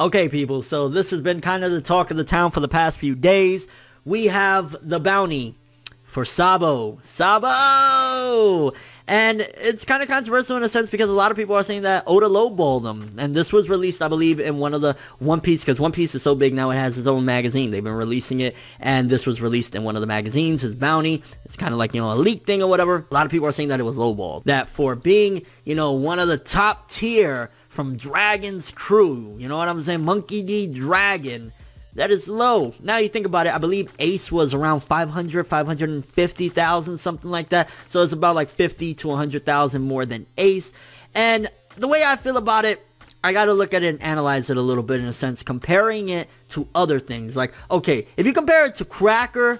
Okay, people, so this has been kind of the talk of the town for the past few days. We have the bounty for Sabo. Sabo! And it's kind of controversial in a sense because a lot of people are saying that Oda lowballed them. And this was released, I believe, in one of the One Piece, because One Piece is so big now it has its own magazine. They've been releasing it, and this was released in one of the magazines, his bounty. It's kind of like, you know, a leak thing or whatever. A lot of people are saying that it was lowballed. That for being, you know, one of the top tier from Dragon's crew, you know what I'm saying? Monkey D. Dragon. That is low. Now you think about it, I believe Ace was around 550,000, something like that. So it's about like 50 to 100,000 more than Ace. And the way I feel about it, I gotta look at it and analyze it a little bit in a sense, comparing it to other things. Like, okay, if you compare it to Cracker,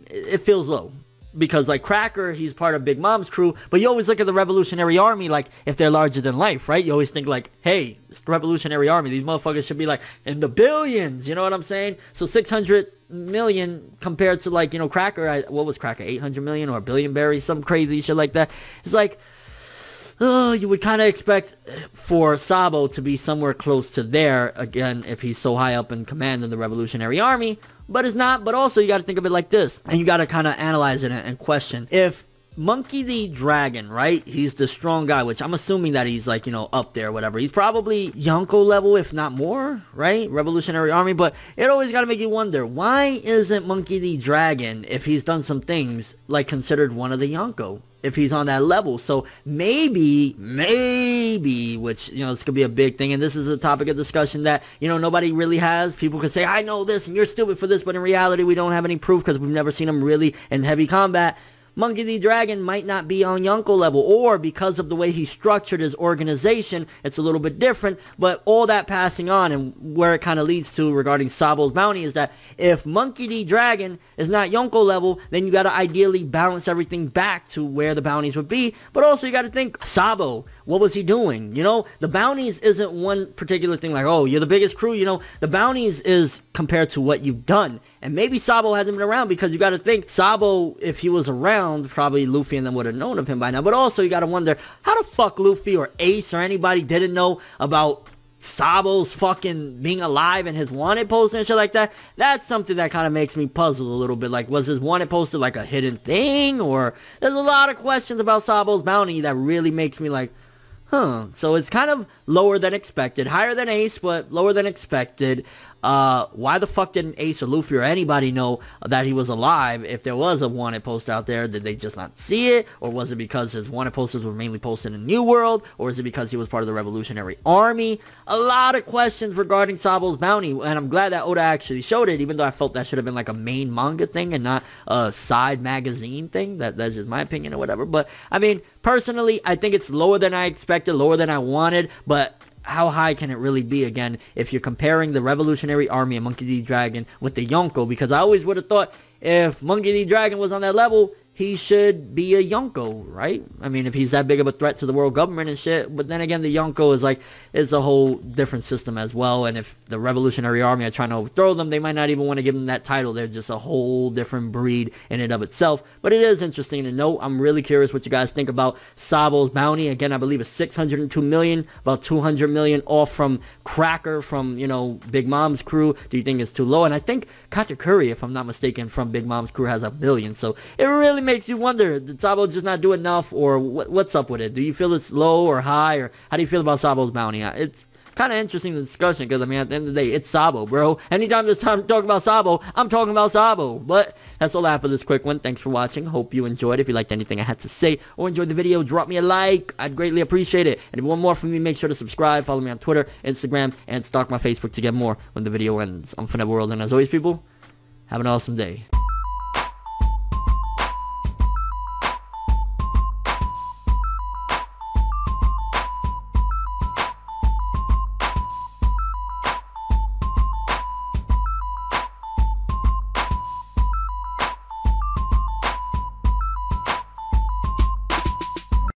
it feels low. Because like Cracker, he's part of Big Mom's crew, but you always look at the Revolutionary Army like if they're larger than life, right? You always think like, hey, it's the Revolutionary Army, these motherfuckers should be like in the billions, you know what I'm saying? So 600 million compared to like, you know, Cracker, what was Cracker, 800 million or a billion berries, some crazy shit like that. It's like, you would kind of expect for Sabo to be somewhere close to there, again, if he's so high up in command in the Revolutionary Army, but it's not. But also, you got to think of it like this, and you got to kind of analyze it and question. If Monkey D. Dragon, right, he's the strong guy, which I'm assuming that he's like, you know, up there, whatever. He's probably Yonko level, if not more, right? Revolutionary Army, but it always got to make you wonder, why isn't Monkey D. Dragon, if he's done some things, like considered one of the Yonko? If he's on that level. So maybe, which, you know, this could be a big thing, and this is a topic of discussion that, you know, nobody really has. People could say, I know this, and you're stupid for this, but in reality, we don't have any proof because we've never seen him really in heavy combat. Monkey D. Dragon might not be on Yonko level, or because of the way he structured his organization, it's a little bit different. But all that passing on, and where it kind of leads to regarding Sabo's bounty, is that if Monkey D. Dragon is not Yonko level, then you got to ideally balance everything back to where the bounties would be. But also you got to think, Sabo, what was he doing? You know, the bounties isn't one particular thing like, oh, you're the biggest crew. You know, the bounties is compared to what you've done. And maybe Sabo hasn't been around, because you got to think, Sabo, if he was around, probably Luffy and them would have known of him by now. But also you got to wonder, how the fuck Luffy or Ace or anybody didn't know about Sabo's fucking being alive and his wanted poster and shit like that? That's something that kind of makes me puzzle a little bit. Like, was his wanted poster like a hidden thing? Or there's a lot of questions about Sabo's bounty that really makes me like, huh. So it's kind of lower than expected. Higher than Ace, but lower than expected. Why the fuck didn't Ace or Luffy or anybody know that he was alive if there was a wanted poster out there? Did they just not see it? Or was it because his wanted posters were mainly posted in New World? Or is it because he was part of the Revolutionary Army? A lot of questions regarding Sabo's bounty, and I'm glad that Oda actually showed it, even though I felt that should have been like a main manga thing and not a side magazine thing. That's just my opinion or whatever. But I mean, personally, I think it's lower than I expected, lower than I wanted, but how high can it really be, again, if you're comparing the Revolutionary Army and Monkey D. Dragon with the Yonko? Because I always would have thought if Monkey D. Dragon was on that level, he should be a Yonko, right? I mean, if he's that big of a threat to the world government and shit. But then again, the Yonko is like, it's a whole different system as well. And if the Revolutionary Army are trying to overthrow them, they might not even want to give them that title. They're just a whole different breed in and of itself. But it is interesting to know. I'm really curious what you guys think about Sabo's bounty. Again, I believe it's 602 million, about 200 million off from Cracker, from, you know, Big Mom's crew. Do you think it's too low? And I think Katakuri, if I'm not mistaken, from Big Mom's crew has $1 billion. So it really makes you wonder, did Sabo just not do enough, or what's up with it? Do you feel it's low or high, or how do you feel about Sabo's bounty? It's kind of interesting, the discussion, because I mean, at the end of the day, it's Sabo, bro. Anytime there's time to talk about Sabo, I'm talking about Sabo. But that's all I have for this quick one. Thanks for watching. Hope you enjoyed. If you liked anything I had to say or enjoyed the video, drop me a like. I'd greatly appreciate it. And if you want more from me, make sure to subscribe, follow me on Twitter, Instagram, and stalk my Facebook to get more when the video ends. I'm ForneverWorld, and as always, people, have an awesome day.